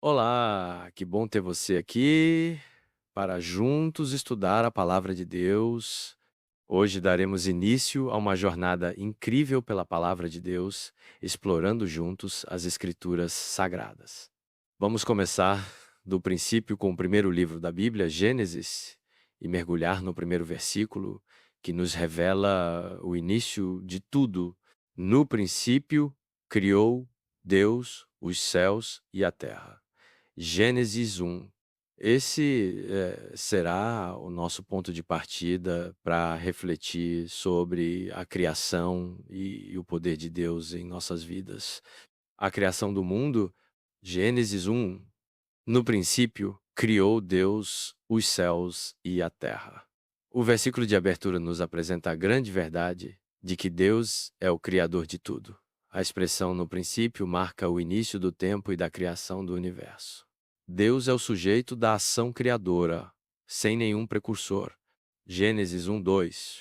Olá, que bom ter você aqui para juntos estudar a palavra de Deus. Hoje daremos início a uma jornada incrível pela palavra de Deus, explorando juntos as Escrituras Sagradas. Vamos começar do princípio com o primeiro livro da Bíblia, Gênesis, e mergulhar no primeiro versículo que nos revela o início de tudo. No princípio, criou Deus os céus e a terra. Gênesis 1. Esse, será o nosso ponto de partida para refletir sobre a criação e o poder de Deus em nossas vidas. A criação do mundo, Gênesis 1. No princípio, criou Deus os céus e a terra. O versículo de abertura nos apresenta a grande verdade de que Deus é o criador de tudo. A expressão no princípio marca o início do tempo e da criação do universo. Deus é o sujeito da ação criadora, sem nenhum precursor. Gênesis 1:2.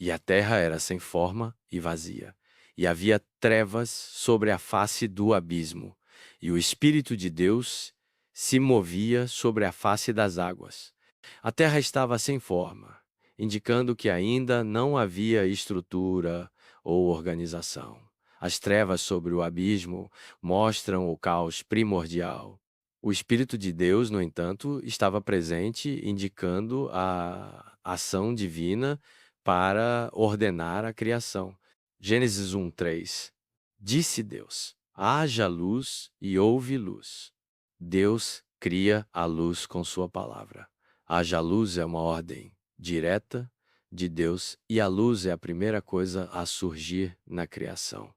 E a terra era sem forma e vazia, e havia trevas sobre a face do abismo, e o Espírito de Deus se movia sobre a face das águas. A terra estava sem forma, indicando que ainda não havia estrutura ou organização. As trevas sobre o abismo mostram o caos primordial. O Espírito de Deus, no entanto, estava presente, indicando a ação divina para ordenar a criação. Gênesis 1:3. Disse Deus: haja luz e houve luz. Deus cria a luz com sua palavra. Haja luz é uma ordem direta de Deus e a luz é a primeira coisa a surgir na criação.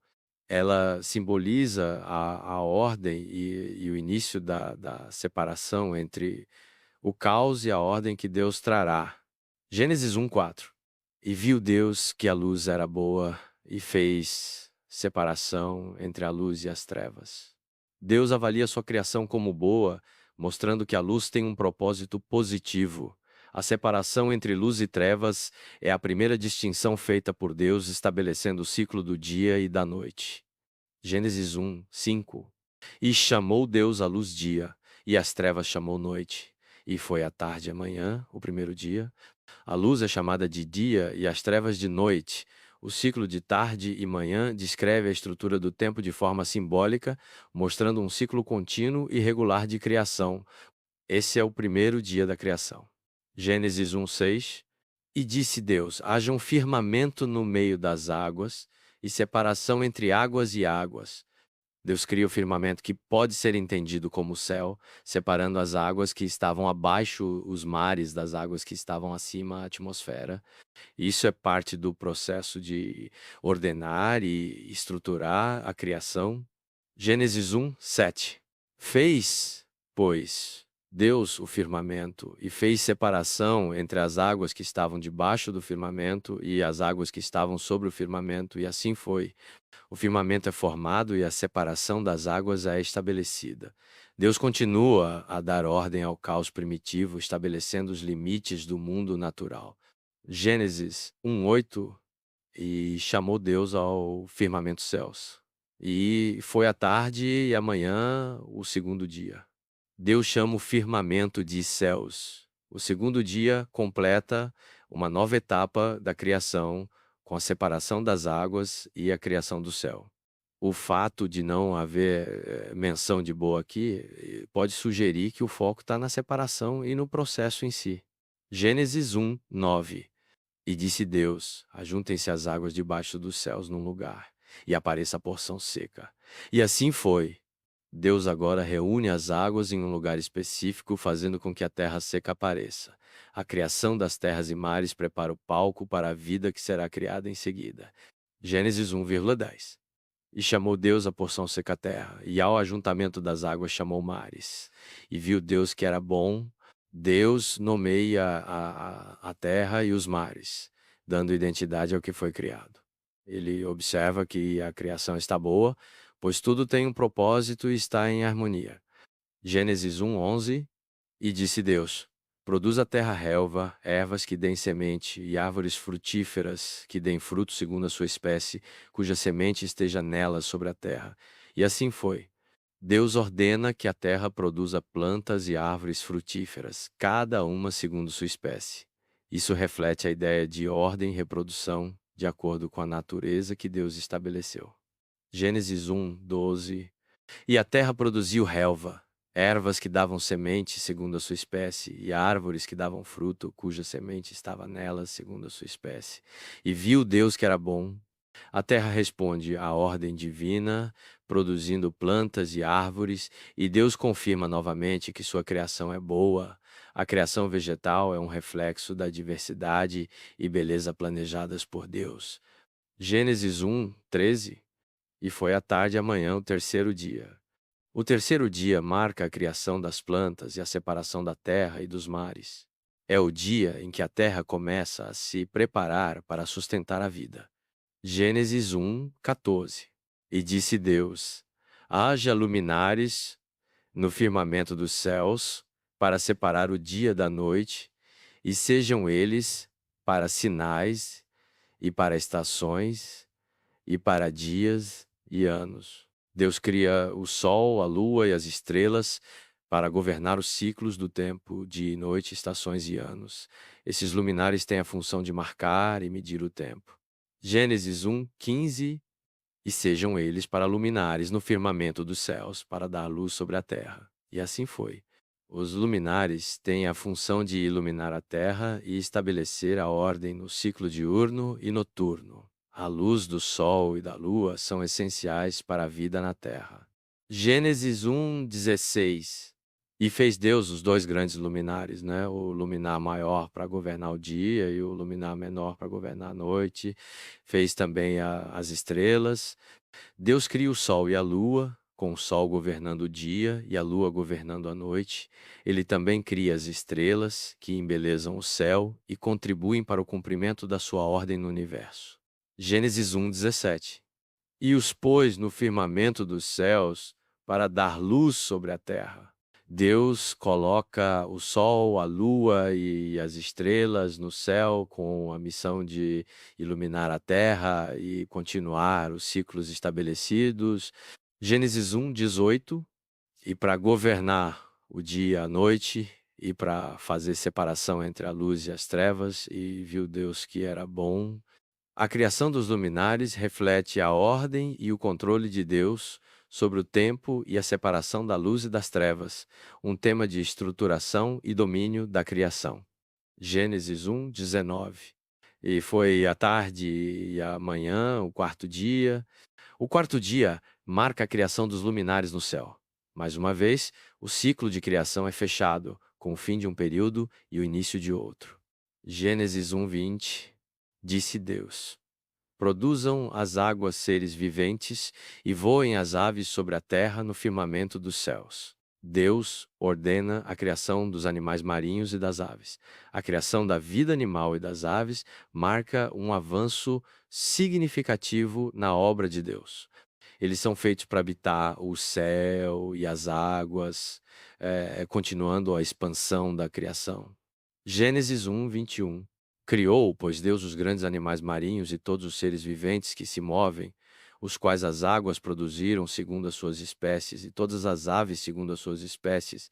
Ela simboliza a ordem e o início da separação entre o caos e a ordem que Deus trará. Gênesis 1:4. E viu Deus que a luz era boa e fez separação entre a luz e as trevas. Deus avalia sua criação como boa, mostrando que a luz tem um propósito positivo. A separação entre luz e trevas é a primeira distinção feita por Deus, estabelecendo o ciclo do dia e da noite. Gênesis 1:5. E chamou Deus a luz dia, e as trevas chamou noite. E foi a tarde e a manhã, o primeiro dia. A luz é chamada de dia e as trevas de noite. O ciclo de tarde e manhã descreve a estrutura do tempo de forma simbólica, mostrando um ciclo contínuo e regular de criação. Esse é o primeiro dia da criação. Gênesis 1:6. E disse Deus: haja um firmamento no meio das águas e separação entre águas e águas. Deus cria o firmamento que pode ser entendido como o céu, separando as águas que estavam abaixo, os mares das águas que estavam acima, a atmosfera. Isso é parte do processo de ordenar e estruturar a criação. Gênesis 1:7. Fez, pois, Deus o firmamento e fez separação entre as águas que estavam debaixo do firmamento e as águas que estavam sobre o firmamento, e assim foi. O firmamento é formado e a separação das águas é estabelecida. Deus continua a dar ordem ao caos primitivo, estabelecendo os limites do mundo natural. Gênesis 1:8. E chamou Deus ao firmamento céus. E foi a tarde e amanhã o segundo dia. Deus chama o firmamento de céus. O segundo dia completa uma nova etapa da criação, com a separação das águas e a criação do céu. O fato de não haver menção de boa aqui pode sugerir que o foco está na separação e no processo em si. Gênesis 1:9. E disse Deus: ajuntem-se as águas debaixo dos céus num lugar, e apareça a porção seca. E assim foi. Deus agora reúne as águas em um lugar específico, fazendo com que a terra seca apareça. A criação das terras e mares prepara o palco para a vida que será criada em seguida. Gênesis 1:10. E chamou Deus a porção seca à terra, e ao ajuntamento das águas chamou mares. E viu Deus que era bom. Deus nomeia a terra e os mares, dando identidade ao que foi criado. Ele observa que a criação está boa, pois tudo tem um propósito e está em harmonia. Gênesis 1:11. E disse Deus: produz a terra relva, ervas que deem semente, e árvores frutíferas que deem fruto segundo a sua espécie, cuja semente esteja nela sobre a terra. E assim foi. Deus ordena que a terra produza plantas e árvores frutíferas, cada uma segundo sua espécie. Isso reflete a ideia de ordem e reprodução, de acordo com a natureza que Deus estabeleceu. Gênesis 1, 12. E a terra produziu relva, ervas que davam semente segundo a sua espécie, e árvores que davam fruto, cuja semente estava nelas segundo a sua espécie. E viu Deus que era bom. A terra responde à ordem divina, produzindo plantas e árvores, e Deus confirma novamente que sua criação é boa. A criação vegetal é um reflexo da diversidade e beleza planejadas por Deus. Gênesis 1, 13. E foi à tarde e amanhã o terceiro dia. O terceiro dia marca a criação das plantas e a separação da terra e dos mares. É o dia em que a terra começa a se preparar para sustentar a vida. Gênesis 1, 14. E disse Deus: haja luminares no firmamento dos céus, para separar o dia da noite, e sejam eles para sinais, e para estações, e para dias e anos. Deus cria o sol, a lua e as estrelas para governar os ciclos do tempo, dia e noite, estações e anos. Esses luminares têm a função de marcar e medir o tempo. Gênesis 1, 15. E sejam eles para luminares no firmamento dos céus, para dar luz sobre a terra. E assim foi. Os luminares têm a função de iluminar a terra e estabelecer a ordem no ciclo diurno e noturno. A luz do sol e da lua são essenciais para a vida na terra. Gênesis 1, 16. E fez Deus os dois grandes luminares, né? O luminar maior para governar o dia e o luminar menor para governar a noite. Fez também as estrelas. Deus cria o sol e a lua, com o sol governando o dia e a lua governando a noite. Ele também cria as estrelas, que embelezam o céu e contribuem para o cumprimento da sua ordem no universo. Gênesis 1, 17. E os pôs no firmamento dos céus para dar luz sobre a terra. Deus coloca o sol, a lua e as estrelas no céu com a missão de iluminar a terra e continuar os ciclos estabelecidos. Gênesis 1, 18. E para governar o dia e a noite, e para fazer separação entre a luz e as trevas, e viu Deus que era bom. A criação dos luminares reflete a ordem e o controle de Deus sobre o tempo e a separação da luz e das trevas, um tema de estruturação e domínio da criação. Gênesis 1, 19. E foi a tarde e a manhã, o quarto dia. O quarto dia marca a criação dos luminares no céu. Mais uma vez, o ciclo de criação é fechado, com o fim de um período e o início de outro. Gênesis 1, 20. Disse Deus: produzam as águas seres viventes e voem as aves sobre a terra no firmamento dos céus. Deus ordena a criação dos animais marinhos e das aves. A criação da vida animal e das aves marca um avanço significativo na obra de Deus. Eles são feitos para habitar o céu e as águas, continuando a expansão da criação. Gênesis 1, 21. Criou, pois Deus, os grandes animais marinhos e todos os seres viventes que se movem, os quais as águas produziram segundo as suas espécies, e todas as aves segundo as suas espécies.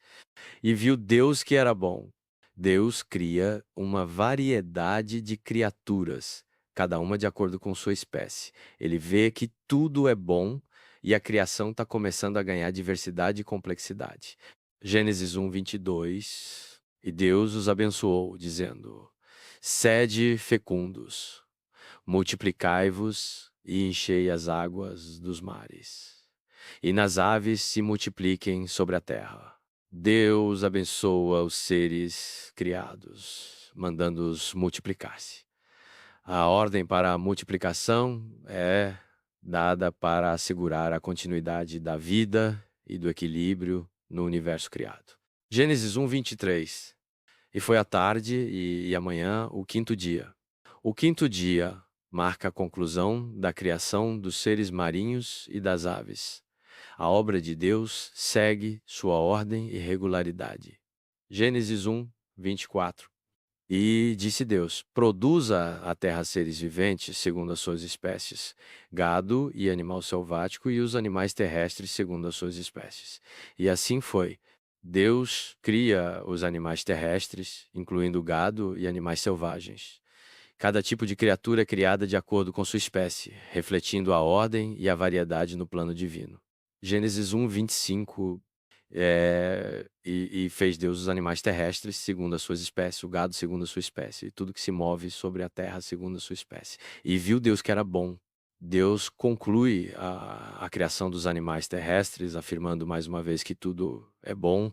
E viu Deus que era bom. Deus cria uma variedade de criaturas, cada uma de acordo com sua espécie. Ele vê que tudo é bom e a criação está começando a ganhar diversidade e complexidade. Gênesis 1, 22. E Deus os abençoou, dizendo: sede fecundos, multiplicai-vos e enchei as águas dos mares, e nas aves se multipliquem sobre a terra. Deus abençoa os seres criados, mandando-os multiplicar-se. A ordem para a multiplicação é dada para assegurar a continuidade da vida e do equilíbrio no universo criado. Gênesis 1, 23. E foi a tarde e amanhã o quinto dia. O quinto dia marca a conclusão da criação dos seres marinhos e das aves. A obra de Deus segue sua ordem e regularidade. Gênesis 1, 24. E disse Deus: produza a terra seres viventes segundo as suas espécies, gado e animal selvático, e os animais terrestres segundo as suas espécies. E assim foi. Deus cria os animais terrestres, incluindo gado e animais selvagens. Cada tipo de criatura é criada de acordo com sua espécie, refletindo a ordem e a variedade no plano divino. Gênesis 1, 25. E fez Deus os animais terrestres segundo as suas espécies, o gado segundo a sua espécie, e tudo que se move sobre a terra segundo a sua espécie. E viu Deus que era bom. Deus conclui a criação dos animais terrestres, afirmando mais uma vez que tudo é bom.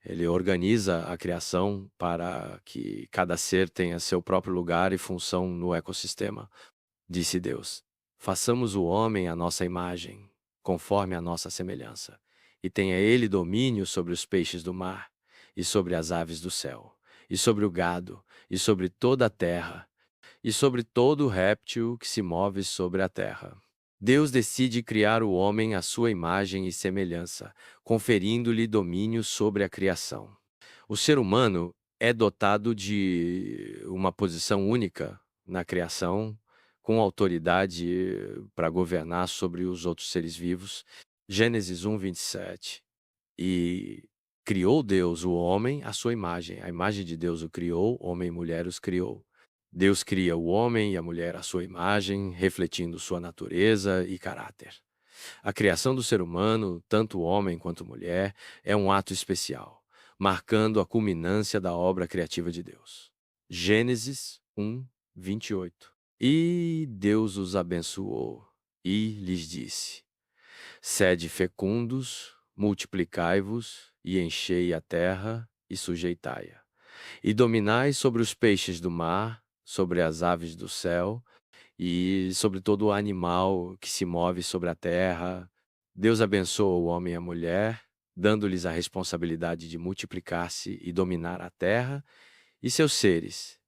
Ele organiza a criação para que cada ser tenha seu próprio lugar e função no ecossistema. Disse Deus: façamos o homem à nossa imagem, conforme a nossa semelhança, e tenha ele domínio sobre os peixes do mar, e sobre as aves do céu, e sobre o gado, e sobre toda a terra, e sobre todo réptil que se move sobre a terra. Deus decide criar o homem à sua imagem e semelhança, conferindo-lhe domínio sobre a criação. O ser humano é dotado de uma posição única na criação, com autoridade para governar sobre os outros seres vivos. Gênesis 1, 27. E criou Deus o homem à sua imagem. A imagem de Deus o criou, homem e mulher os criou. Deus cria o homem e a mulher à sua imagem, refletindo sua natureza e caráter. A criação do ser humano, tanto homem quanto mulher, é um ato especial, marcando a culminância da obra criativa de Deus. Gênesis 1, 28. E Deus os abençoou e lhes disse: sede fecundos, multiplicai-vos e enchei a terra e sujeitai-a. E dominai sobre os peixes do mar, sobre as aves do céu e sobre todo o animal que se move sobre a terra. Deus abençoa o homem e a mulher, dando-lhes a responsabilidade de multiplicar-se e dominar a terra e seus seres.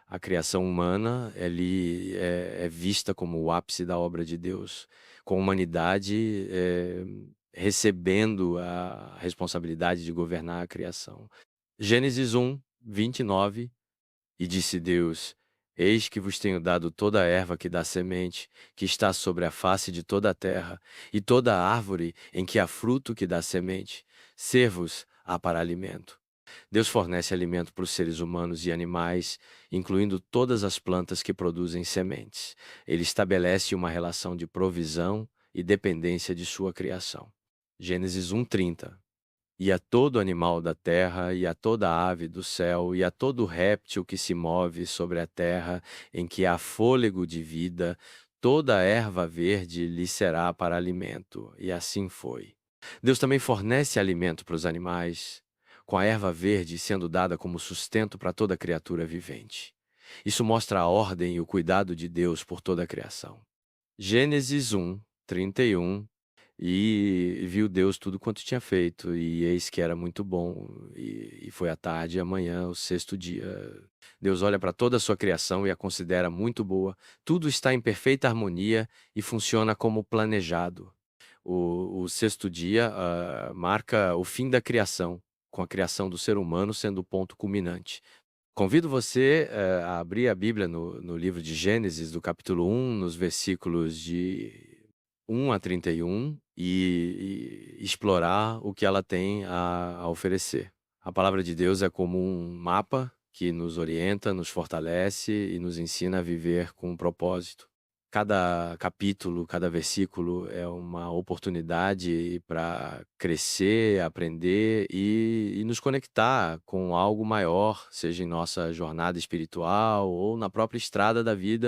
A criação humana é vista como o ápice da obra de Deus, com a humanidade recebendo a responsabilidade de governar a criação. Gênesis 1, 29. E disse Deus: eis que vos tenho dado toda a erva que dá semente, que está sobre a face de toda a terra, e toda a árvore em que há fruto que dá semente, ser-vos-á para alimento. Deus fornece alimento para os seres humanos e animais, incluindo todas as plantas que produzem sementes. Ele estabelece uma relação de provisão e dependência de sua criação. Gênesis 1:30. E a todo animal da terra, e a toda ave do céu, e a todo réptil que se move sobre a terra, em que há fôlego de vida, toda a erva verde lhe será para alimento. E assim foi. Deus também fornece alimento para os animais, com a erva verde sendo dada como sustento para toda criatura vivente. Isso mostra a ordem e o cuidado de Deus por toda a criação. Gênesis 1, 31. E viu Deus tudo quanto tinha feito, e eis que era muito bom. E foi à tarde e amanhã, o sexto dia. Deus olha para toda a sua criação e a considera muito boa. Tudo está em perfeita harmonia e funciona como planejado. O sexto dia marca o fim da criação, com a criação do ser humano sendo o ponto culminante. Convido você a abrir a Bíblia no livro de Gênesis, do capítulo 1, nos versículos de 1 a 31, e explorar o que ela tem a oferecer. A palavra de Deus é como um mapa que nos orienta, nos fortalece e nos ensina a viver com um propósito. Cada capítulo, cada versículo é uma oportunidade para crescer, aprender e nos conectar com algo maior, seja em nossa jornada espiritual ou na própria estrada da vida